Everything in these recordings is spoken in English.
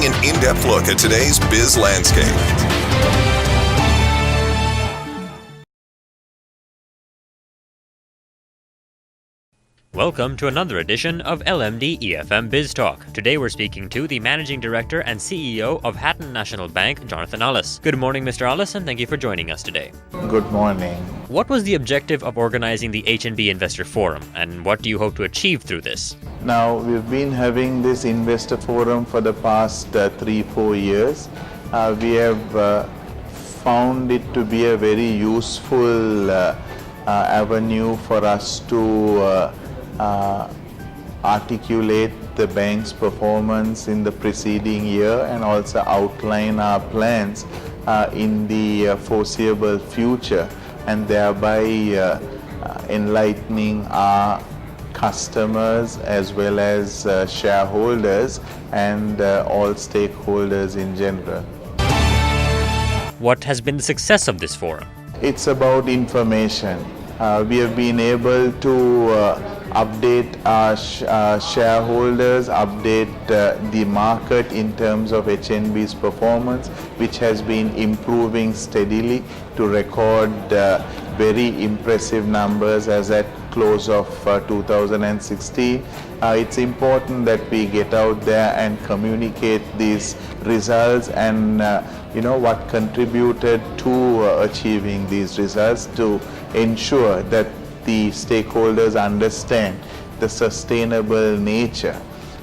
An in-depth look at today's biz landscape. Welcome to another edition of LMD-E FM Biz Talk. Today we're speaking to the Managing Director and CEO of Hatton National Bank, Jonathan Ellis. Good morning, Mr. Ellis, and thank you for joining us today. Good morning. What was the objective of organizing the HNB Investor Forum, and what do you hope to achieve through this? Now, we've been having this investor forum for the past 3-4 years. We have found it to be a very useful avenue for us to articulate the bank's performance in the preceding year and also outline our plans in the foreseeable future, and thereby enlightening our customers as well as shareholders and all stakeholders in general. What has been the success of this forum? It's about information. We have been able to update our shareholders, update the market in terms of HNB's performance, which has been improving steadily to record very impressive numbers as at close of 2016. It's important that we get out there and communicate these results and what contributed to achieving these results, to ensure that the stakeholders understand the sustainable nature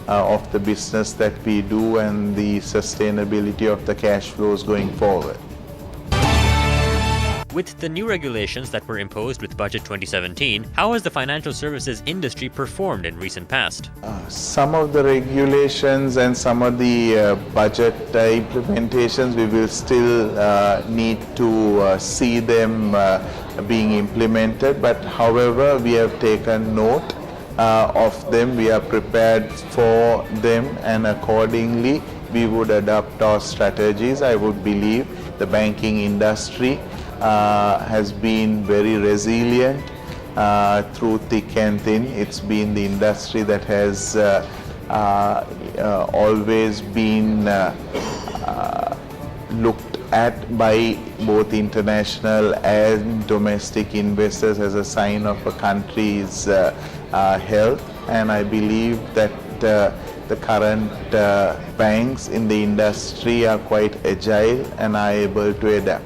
of the business that we do and the sustainability of the cash flows going forward. With the new regulations that were imposed with Budget 2017, how has the financial services industry performed in recent past? Some of the regulations and some of the budget implementations, we will still need to see them being implemented, but however, we have taken note of them, we are prepared for them, and accordingly we would adapt our strategies. I would believe the banking industry has been very resilient through thick and thin. It's been the industry that has always been looked at by both international and domestic investors as a sign of a country's health, and I believe that the current banks in the industry are quite agile and are able to adapt.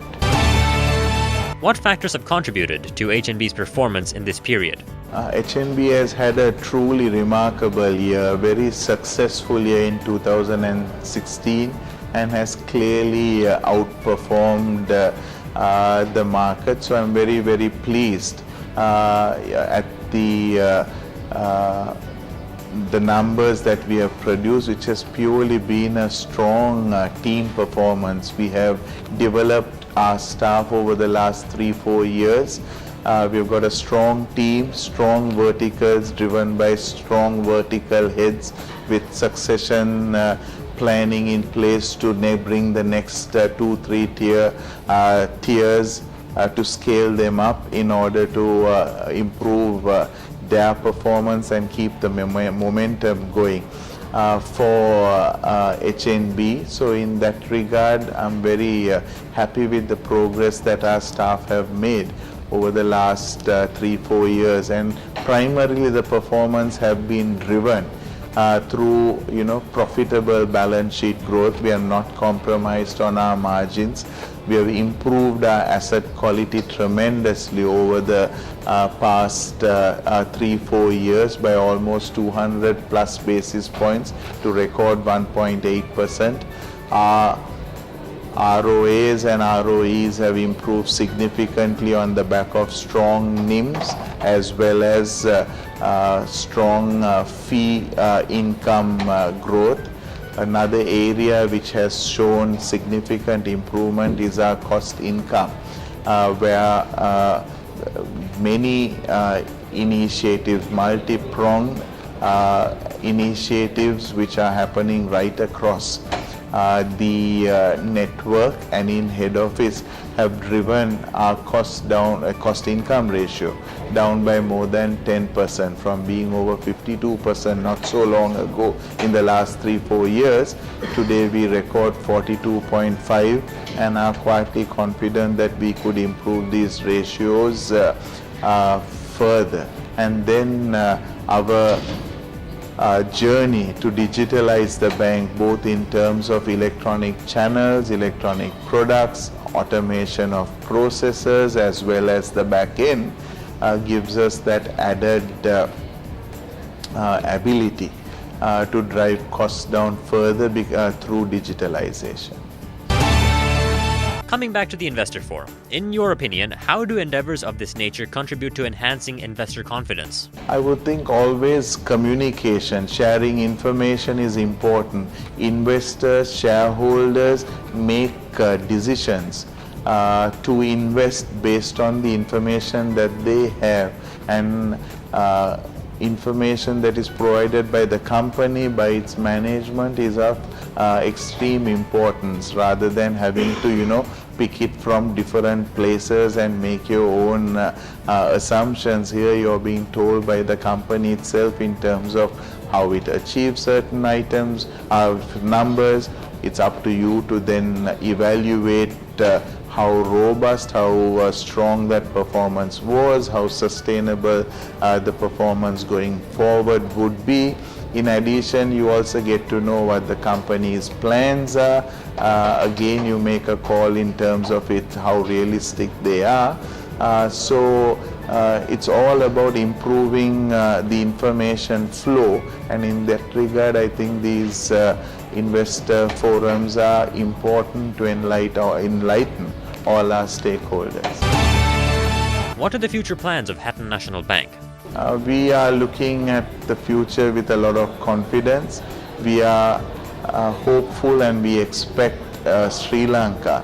What factors have contributed to HNB's performance in this period? HNB has had a truly remarkable year, very successful year in 2016, and has clearly outperformed the market. So I'm very, very pleased at the numbers that we have produced, which has purely been a strong team performance. We have developed our staff over the last 3-4 years. We've got a strong team, strong verticals driven by strong vertical heads with succession planning in place to bring the next 2-3 tiers to scale them up in order to improve their performance and keep the momentum going for HNB. So in that regard, I'm very happy with the progress that our staff have made over the last 3-4 years, and primarily the performance have been driven through profitable balance sheet growth. We are not compromised on our margins. We have improved our asset quality tremendously over the past 3-4 years by almost 200 plus basis points to record 1.8%. Our ROAs and ROEs have improved significantly on the back of strong NIMs as well as strong fee income growth. Another area which has shown significant improvement is our cost income, where many initiatives, multi-pronged initiatives which are happening right across the network and in head office have driven our cost income ratio down by more than 10%, from being over 52% not so long ago in the last 3-4 years. Today we record 42.5 and are quietly confident that we could improve these ratios further. And then our journey to digitalize the bank, both in terms of electronic channels, electronic products, automation of processes, as well as the back end, gives us that added ability to drive costs down further through digitalization. Coming back to the Investor Forum, in your opinion, how do endeavors of this nature contribute to enhancing investor confidence? I would think always communication, sharing information is important. Investors, shareholders make decisions to invest based on the information that they have, and information that is provided by the company, by its management, is of extreme importance, rather than having to pick it from different places and make your own assumptions. Here you're being told by the company itself in terms of how it achieves certain items, numbers. It's up to you to then evaluate how robust, how strong that performance was, how sustainable the performance going forward would be. In addition, you also get to know what the company's plans are. Again, you make a call in terms of how realistic they are. So it's all about improving the information flow, and in that regard, I think these investor forums are important to enlighten all our stakeholders. What are the future plans of Hatton National Bank? We are looking at the future with a lot of confidence. We are hopeful, and we expect Sri Lanka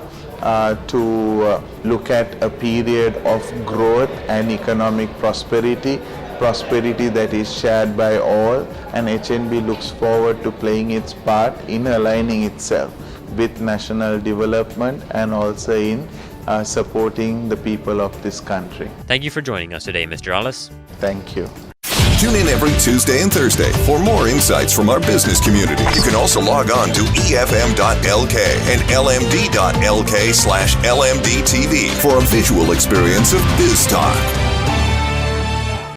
to look at a period of growth and economic prosperity that is shared by all, and HNB looks forward to playing its part in aligning itself with national development and also in supporting the people of this country. Thank you for joining us today, Mr. Alice. Thank you. Tune in every Tuesday and Thursday for more insights from our business community. You can also log on to efm.lk and lmd.lk/LMDTV for a visual experience of Biz Talk.